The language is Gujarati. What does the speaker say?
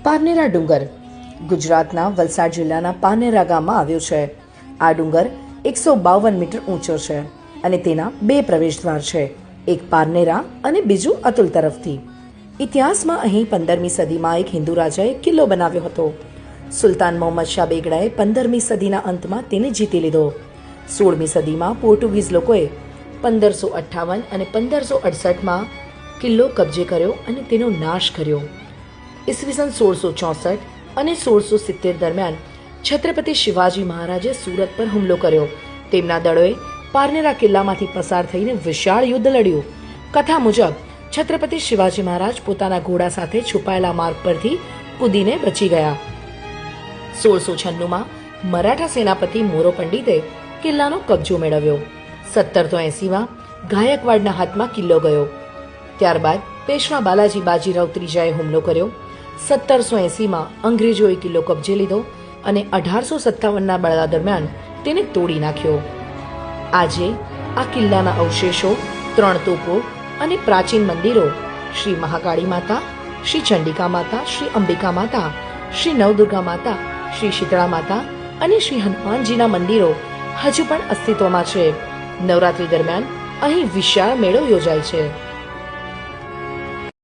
પારનેરા ડુંગર ગુજરાતના વલસાડ જિલ્લાના પારનેરા ગામમાં આવ્યો છે. આ ડુંગર 152 મીટર ઊંચો છે અને તેના બે પ્રવેશદ્વાર છે, એક પારનેરા અને બીજું અતુલ તરફથી. ઇતિહાસમાં અહીં 15મી સદીમાં એક હિન્દુ રાજાએ કિલ્લો બનાવ્યો હતો. સુલતાન મોહમ્મદ શાહ બેગડાએ 15મી સદીના અંતમાં તેને જીતી લીધો. 16મી સદીમાં પોર્ટુગીઝ લોકોએ 1558 અને 1568માં કિલ્લો કબજે કર્યો અને તેનો નાશ કર્યો. ઈસવીસન 1664 અને 1670 દરમિયાન છત્રપતિ શિવાજી મહારાજે સુરત પર હુમલો કર્યો. તેમના દળોએ પારનેરા કિલ્લામાંથી પસાર થઈને વિશાળ યુદ્ધ લડ્યું. કથા મુજબ છત્રપતિ શિવાજી મહારાજ પોતાના ઘોડા સાથે છુપાયેલા માર્ગ પરથી કૂદીને બચી ગયા. 1696માં મરાઠા સેનાપતિ મોરો પંડિતે કિલ્લાનો કબજો મેળવ્યો. 1780માં ગાયકવાડના હાથમાં કિલ્લો ગયો. ત્યારબાદ પેશવા બાલાજી બાજીરાવ ત્રીજાએ હુમલો કર્યો. 1780માં અંગ્રેજોએ કિલ્લો કબજે લીધો અને 1857ના બળવા દરમિયાન તેને તોડી નાખ્યો. આજે આ કિલ્લાના અવશેષો, 3 તોપો અને પ્રાચીન મંદિરો શ્રી મહાકાળી માતા, શ્રી ચંડિકા માતા, શ્રી અંબિકા માતા, શ્રી નવદુર્ગા માતા, શ્રી શીતળા માતા અને શ્રી હનુમાનજીના મંદિરો હજુ પણ અસ્તિત્વમાં છે. નવરાત્રી દરમિયાન અહીં વિશાળ મેળો યોજાય છે.